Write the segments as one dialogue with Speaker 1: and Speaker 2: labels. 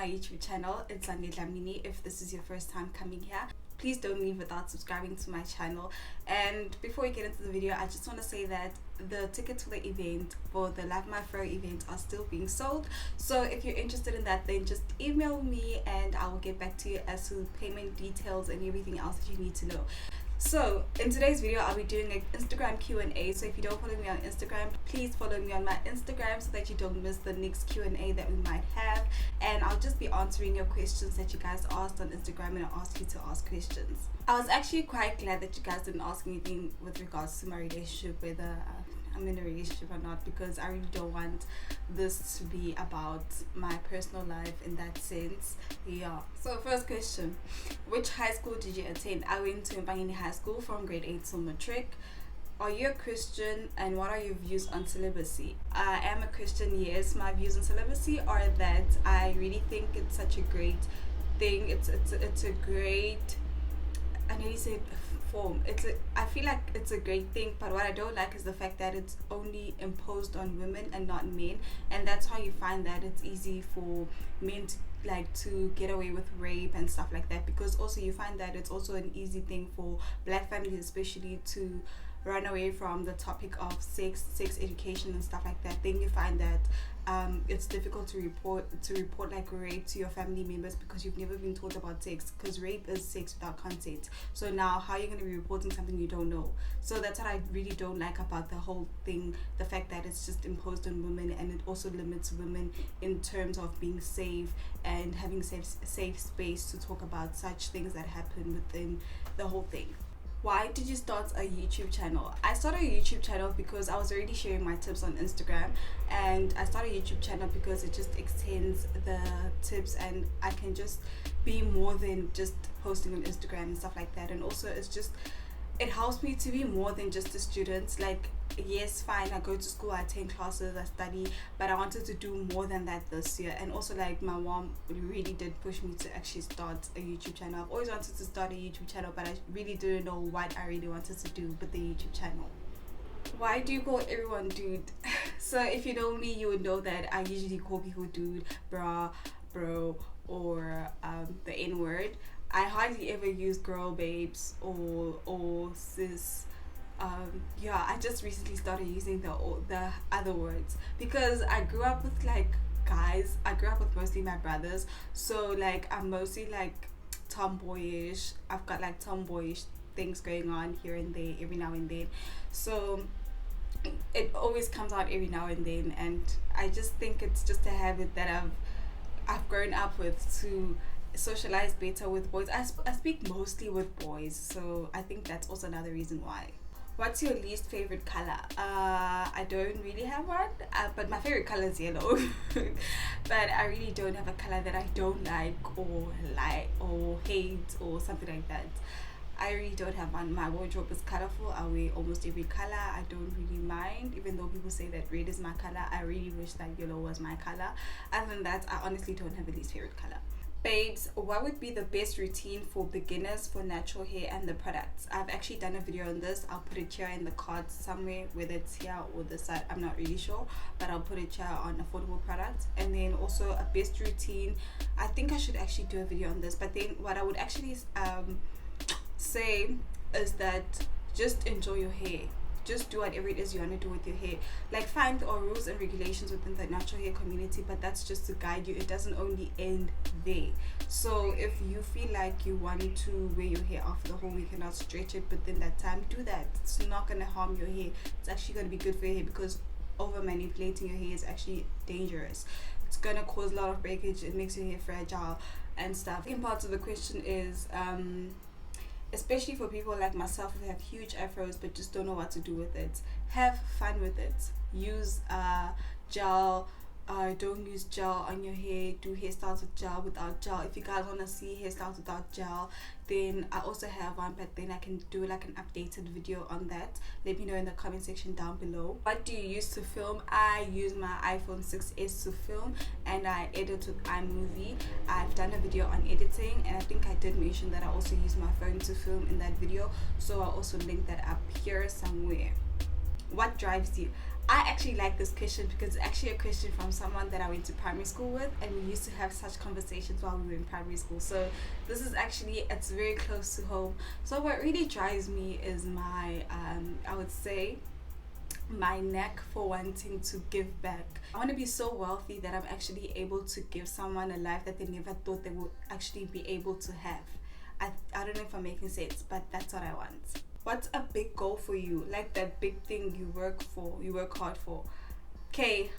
Speaker 1: my YouTube channel. It's Zané Dlamini. If this is your first time coming here, please don't leave without subscribing to my channel. And before we get into the video, I just want to say that the tickets for the event, for the Love My Fur event, are still being sold. So if you're interested in that, then just email me and I will get back to you as to payment details and everything else that you need to know. So in today's video, I'll be doing an Instagram Q&A. So if you don't follow me on Instagram, please follow me on my Instagram so that you don't miss the next Q&A that we might have. And I'll just be answering your questions that you guys asked on Instagram, and I'll ask you to ask questions. I was actually quite glad that you guys didn't ask anything with regards to my relationship, whether I'm in a relationship or not, because I really don't want this to be about my personal life in that sense. Yeah. So first question, which high school did you attend? I went to Dlamini High School from grade 8 till matric. Are you a Christian, and what are your views on celibacy? I am a Christian, yes. My views on celibacy are that I really think it's such a great thing. It's a great, I nearly said form. I feel like it's a great thing, but what I don't like is the fact that it's only imposed on women and not men, and that's how you find that it's easy for men to get away with rape and stuff like that, because also you find that it's also an easy thing for black families especially to run away from the topic of sex education and stuff like that. Then you find that it's difficult to report like rape to your family members because you've never been taught about sex, because rape is sex without consent. So now how are you going to be reporting something you don't know? So that's what I really don't like about the whole thing, the fact that it's just imposed on women, and it also limits women in terms of being safe and having safe space to talk about such things that happen within the whole thing. Why did you start a YouTube channel? I started a YouTube channel because I was already sharing my tips on Instagram, and I started a YouTube channel because it just extends the tips and I can just be more than just posting on Instagram and stuff like that. And also it helps me to be more than just a student. Like, yes, fine, I go to school, I attend classes, I study, but I wanted to do more than that this year. And also, like, my mom really did push me to actually start a YouTube channel. I've always wanted to start a YouTube channel, but I really didn't know what I really wanted to do with the YouTube channel. Why do you call everyone dude? So if you know me, you would know that I usually call people dude, brah, bro, or the N-word. I hardly ever use girl, babes, or sis. Yeah, I just recently started using the other words because I grew up with like guys. I grew up with mostly my brothers, so like I'm mostly like tomboyish. I've got like tomboyish things going on here and there every now and then, so it always comes out every now and then. And I just think it's just a habit that I've grown up with, to socialize better with boys. I speak mostly with boys, so I think that's also another reason why. What's your least favorite color? I don't really have one, but my favorite color is yellow. But I really don't have a color that I don't like or hate or something like that. I really don't have one. My wardrobe is colorful. I wear almost every color. I don't really mind, even though people say that red is my color. I really wish that yellow was my color. Other than that, I honestly don't have a least favorite color. Babes, what would be the best routine for beginners for natural hair and the products? I've actually done a video on this. I'll put it here in the cards somewhere, whether it's here or this side, I'm not really sure, but I'll put it here on affordable products. And then also a best routine, I think I should actually do a video on this, but then what I would actually say is that just enjoy your hair. Just do whatever it is you want to do with your hair. Like, find all rules and regulations within the natural hair community, but that's just to guide you. It doesn't only end there. So if you feel like you want to wear your hair out for the whole week and not stretch it within that time, do that. It's not going to harm your hair. It's actually going to be good for your hair, because over manipulating your hair is actually dangerous. It's going to cause a lot of breakage. It makes your hair fragile and stuff. The second part of the question is especially for people like myself who have huge afros but just don't know what to do with it, have fun with it. Use gel. Don't use gel on your hair. Do hairstyles with gel, without gel. If you guys want to see hairstyles without gel, then I also have one, but then I can do like an updated video on that. Let me know in the comment section down below. What do you use to film? I use my iPhone 6s to film, and I edit with iMovie. I've done a video on editing, and I think I did mention that I also use my phone to film in that video, so I'll also link that up here somewhere. What drives you? I actually like this question because it's actually a question from someone that I went to primary school with, and we used to have such conversations while we were in primary school. So this is actually, it's very close to home. So what really drives me is my I would say my knack for wanting to give back. I want to be so wealthy that I'm actually able to give someone a life that they never thought they would actually be able to have. I don't know if I'm making sense, but that's what I want. What's a big goal for you? Like that big thing you work hard for. Okay,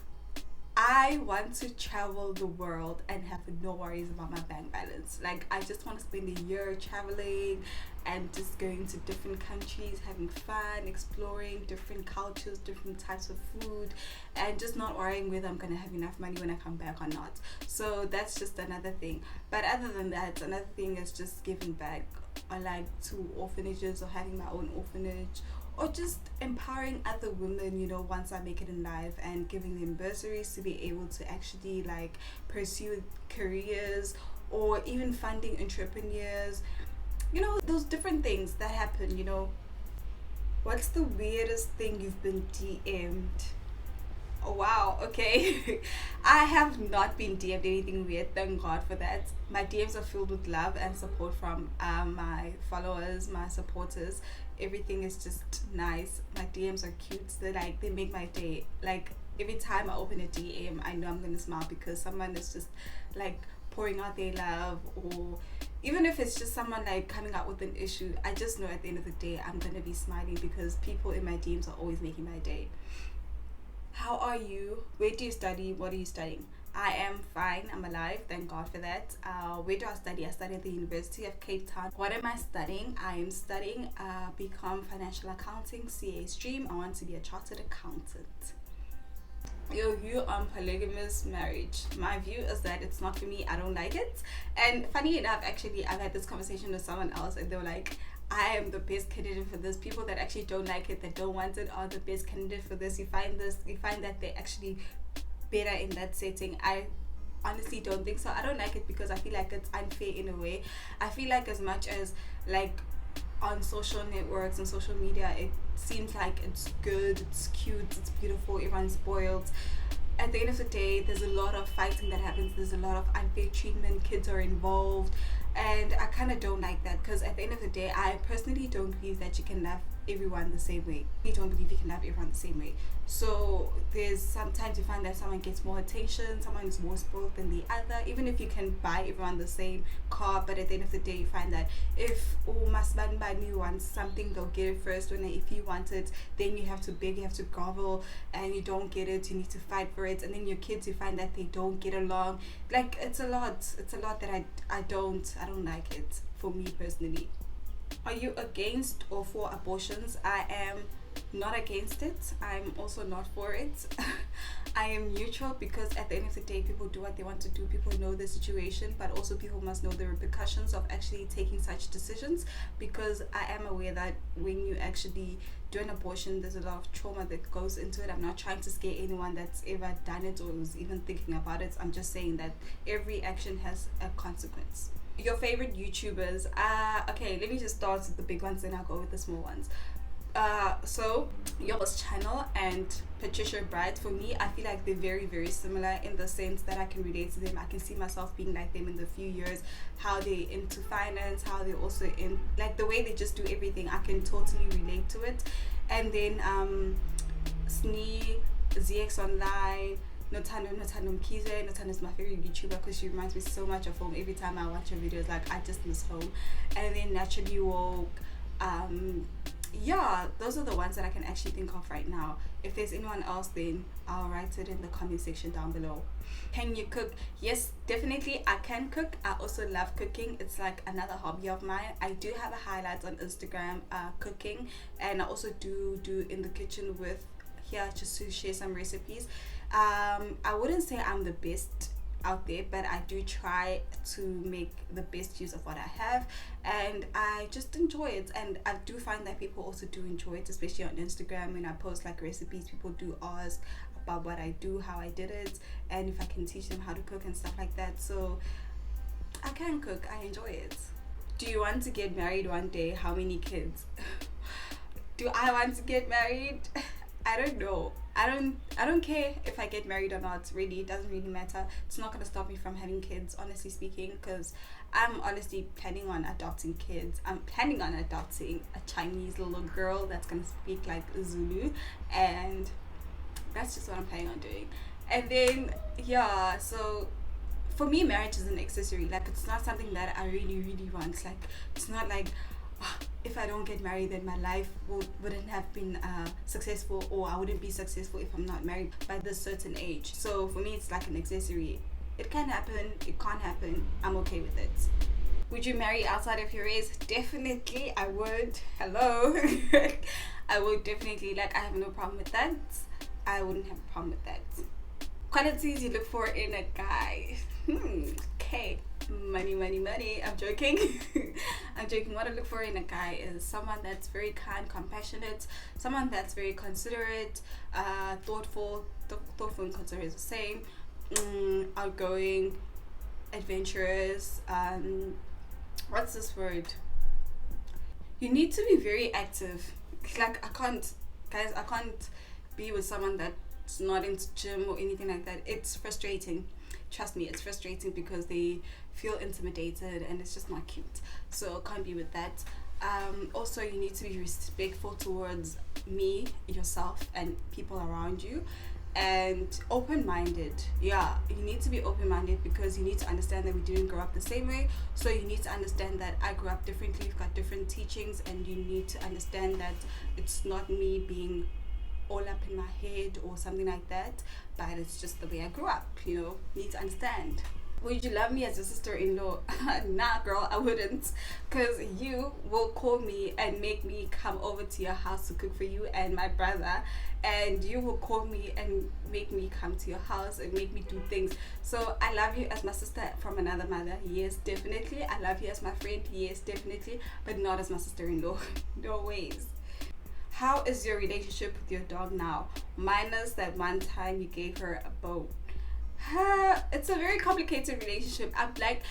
Speaker 1: I want to travel the world and have no worries about my bank balance. Like, I just want to spend a year traveling and just going to different countries, having fun, exploring different cultures, different types of food, and just not worrying whether I'm going to have enough money when I come back or not. So that's just another thing. But other than that, another thing is just giving back, or like to orphanages, or having my own orphanage, or just empowering other women, once I make it in life, and giving them bursaries to be able to actually like pursue careers, or even funding entrepreneurs, those different things that happen. What's the weirdest thing you've been DM'd? Oh wow, okay. I have not been DM'd anything weird, thank God for that. My DMs are filled with love and support from my followers, my supporters. Everything is just nice. My DMs are cute. They make my day. Like, every time I open a DM, I know I'm gonna smile because someone is just like pouring out their love, or even if it's just someone like coming out with an issue, I just know at the end of the day I'm gonna be smiling because people in my DMs are always making my day. How are you? Where do you study? What are you studying? I am fine. I'm alive. Thank God for that. Where do I study? I study at the University of Cape Town. What am I studying? I am studying BCom Financial Accounting, CA stream. I want to be a chartered accountant. Your view on polygamous marriage. My view is that it's not for me. I don't like it. And funny enough, actually, I've had this conversation with someone else, and they were like, I am the best candidate for this. People that actually don't like it, that don't want it, are the best candidate for this. You find that they're actually better in that setting. I honestly don't think so. I don't like it because I feel like it's unfair in a way. I feel like as much as like on social networks and social media, it seems like it's good, it's cute, it's beautiful, everyone's spoiled. At the end of the day, there's a lot of fighting that happens. There's a lot of unfair treatment. Kids are involved. And I kind of don't like that, because at the end of the day, I personally don't believe that you can love everyone the same way. I don't believe you can love everyone the same way. So there's sometimes you find that someone gets more attention, someone is more spoiled than the other, even if you can buy everyone the same car. But at the end of the day, you find that if Masbanbani wants something, they'll get it first. When if you want it, then you have to beg, you have to grovel, and you don't get it, you need to fight for it. And then your kids, you find that they don't get along. Like, it's a lot that I don't like it, for me personally. Are you against or for abortions? I am not against it. I'm also not for it. I am neutral, because at the end of the day, people do what they want to do. People know the situation, but also people must know the repercussions of actually taking such decisions, because I am aware that when you actually do an abortion, there's a lot of trauma that goes into it. I'm not trying to scare anyone that's ever done it or is even thinking about it. I'm just saying that every action has a consequence. Your favorite YouTubers? Okay, let me just start with the big ones, then I'll go with the small ones. So yours channel and Patricia Bright, for me, I feel like they're very, very similar in the sense that I can relate to them. I can see myself being like them in the few years, how they into finance, how they also in like the way they just do everything. I can totally relate to it. And then Snee, ZX Online, Notando Mkize. Notando is my favorite YouTuber because she reminds me so much of home. Every time I watch her videos, like, I just miss home. And then Naturally Woke. Yeah, those are the ones that I can actually think of right now. If there's anyone else, then I'll write it in the comment section down below. Can you cook? Yes, definitely I can cook. I also love cooking. It's like another hobby of mine. I do have a highlights on Instagram cooking, and I also do in the kitchen with here just to share some recipes. I wouldn't say I'm the best out there, but I do try to make the best use of what I have, and I just enjoy it. And I do find that people also do enjoy it, especially on Instagram. When I post like recipes, people do ask about what I do, how I did it, and if I can teach them how to cook and stuff like that. So I can cook, I enjoy it. Do you want to get married one day? How many kids? Do I want to get married? I don't know. I don't care if I get married or not. Really, it doesn't really matter. It's not gonna stop me from having kids, honestly speaking, because I'm honestly planning on adopting kids. I'm planning on adopting a Chinese little girl that's gonna speak like Zulu, and that's just what I'm planning on doing. And then yeah, so for me, marriage is an accessory. Like, it's not something that I really really want. Like, it's not like, "Ah, if I don't get married, then my life wouldn't have been successful, or I wouldn't be successful if I'm not married by this certain age." So for me, it's like an accessory. It can happen, it can't happen. I'm okay with it. Would you marry outside of your race? Definitely, I would. Hello. I would definitely. Like, I have no problem with that. I wouldn't have a problem with that. Qualities you look for in a guy. Okay. Money, money, money. I'm joking. I'm joking. What I look for in a guy is someone that's very kind, compassionate, someone that's very considerate, thoughtful and considerate is the same, outgoing, adventurous. What's this word? You need to be very active. Like, I can't be with someone that's not into gym or anything like that. It's frustrating. Trust me, it's frustrating because they feel intimidated and it's just not cute. So I can't be with that. Also, you need to be respectful towards me, yourself, and people around you, and open-minded. Yeah, you need to be open-minded because you need to understand that we didn't grow up the same way. So you need to understand that I grew up differently. We've got different teachings, and you need to understand that it's not me being all up in my head or something like that, but it's just the way I grew up, need to understand. Would you love me as your sister-in-law? Nah, girl, I wouldn't, because you will call me and make me come over to your house to cook for you and my brother, and you will call me and make me come to your house and make me do things. So I love you as my sister from another mother, yes, definitely. I love you as my friend, yes, definitely, but not as my sister-in-law. No ways. How is your relationship with your dog now, minus that one time you gave her a bone? It's a very complicated relationship. I'm like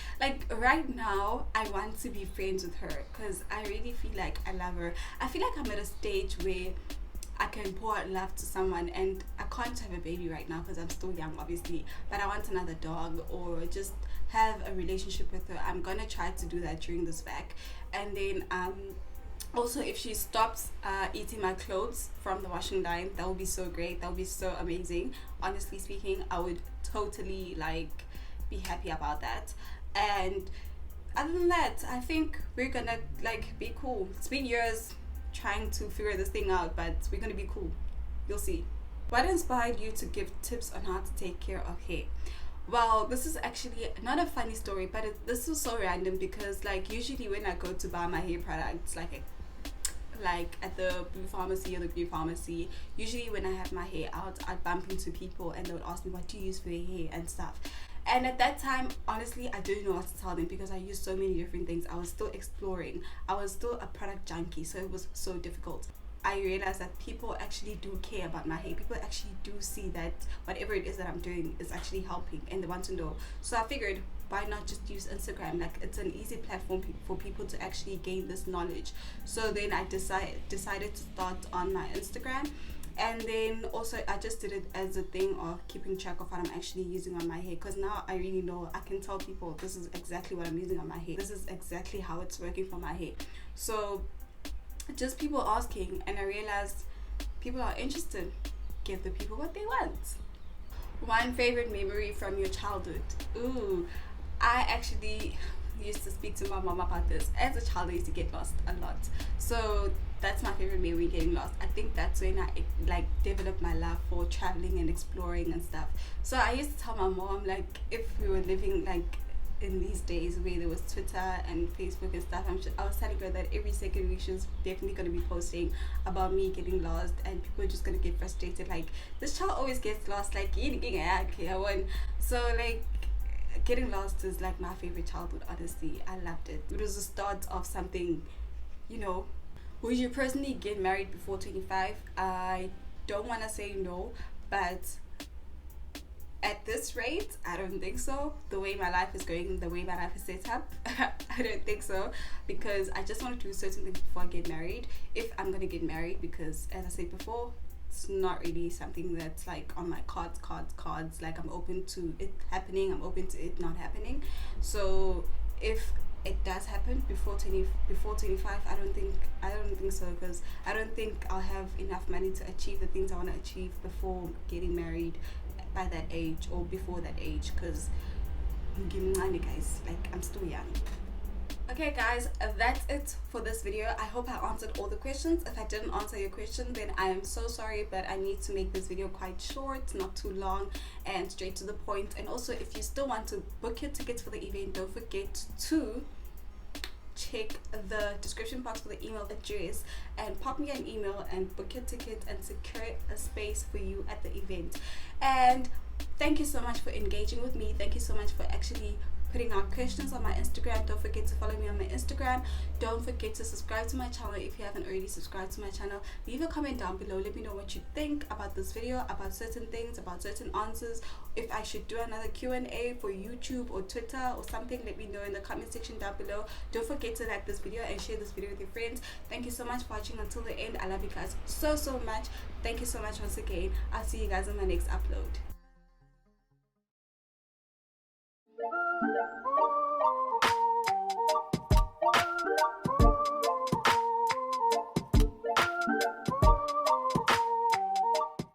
Speaker 1: right now I want to be friends with her because I really feel like I love her. I feel like I'm at a stage where I can pour out love to someone, and I can't have a baby right now because I'm still young, obviously, but I want another dog or just have a relationship with her. I'm gonna try to do that during this vac. And then also, if she stops eating my clothes from the washing line, that would be so great. That would be so amazing. Honestly speaking, I would totally be happy about that. And other than that, I think we're gonna be cool. It's been years trying to figure this thing out, but we're gonna be cool. You'll see. What inspired you to give tips on how to take care of hair? Well, this is actually not a funny story, but this was so random because usually when I go to buy my hair products, like at the blue pharmacy or the green pharmacy, usually when I have my hair out, I'd bump into people and they would ask me, what do you use for your hair and stuff. And at that time, honestly, I didn't know what to tell them because I used so many different things. I was still exploring. I was still a product junkie, so it was so difficult. I realized that people actually do care about my hair. People actually do see that whatever it is that I'm doing is actually helping, and they want to know. So I figured, why not just use Instagram? It's an easy platform for people to actually gain this knowledge. So then I decided to start on my Instagram. And then also I just did it as a thing of keeping track of what I'm actually using on my hair, because now I really know. I can tell people this is exactly what I'm using on my hair. This is exactly how it's working for my hair. So just people asking, and I realized people are interested. Give the people what they want. One favorite memory from your childhood? Ooh, I actually used to speak to my mom about this. As a child, I used to get lost a lot. So that's my favorite memory, getting lost. I think that's when I developed my love for traveling and exploring and stuff. So I used to tell my mom, if we were living in these days where there was Twitter and Facebook and stuff, I was telling her that every second week she was definitely going to be posting about me getting lost, and people are just going to get frustrated, this child always gets lost, so getting lost is my favorite childhood, honestly. I loved it. It was the start of something, Would you personally get married before 25? I don't want to say no, but at this rate, I don't think so. The way my life is going, the way my life is set up, I don't think so, because I just want to do certain things before I get married, if I'm going to get married, because as I said before, it's not really something that's like on my cards. Like I'm open to it happening, I'm open to it not happening. So if it does happen before 25, I don't think so, because I don't think I'll have enough money to achieve the things I want to achieve before getting married by that age or before that age, because guys, like I'm still young. Okay guys, that's it for this video. I hope I answered all the questions. If I didn't answer your question, then I am so sorry, but I need to make this video quite short, not too long, and straight to the point. And also, if you still want to book your tickets for the event, don't forget to check the description box for the email address and pop me an email and book your ticket and secure a space for you at the event. And thank you so much for engaging with me. Thank you so much for actually putting out questions on my Instagram. Don't forget to follow me on my Instagram. Don't forget to subscribe to my channel if you haven't already subscribed to my channel. Leave a comment down below. Let me know what you think about this video, about certain things, about certain answers. If I should do another Q&A for YouTube or Twitter or something, let me know in the comment section down below. Don't forget to like this video and share this video with your friends. Thank you so much for watching until the end. I love you guys so much. Thank you so much once again. I'll see you guys in my next upload.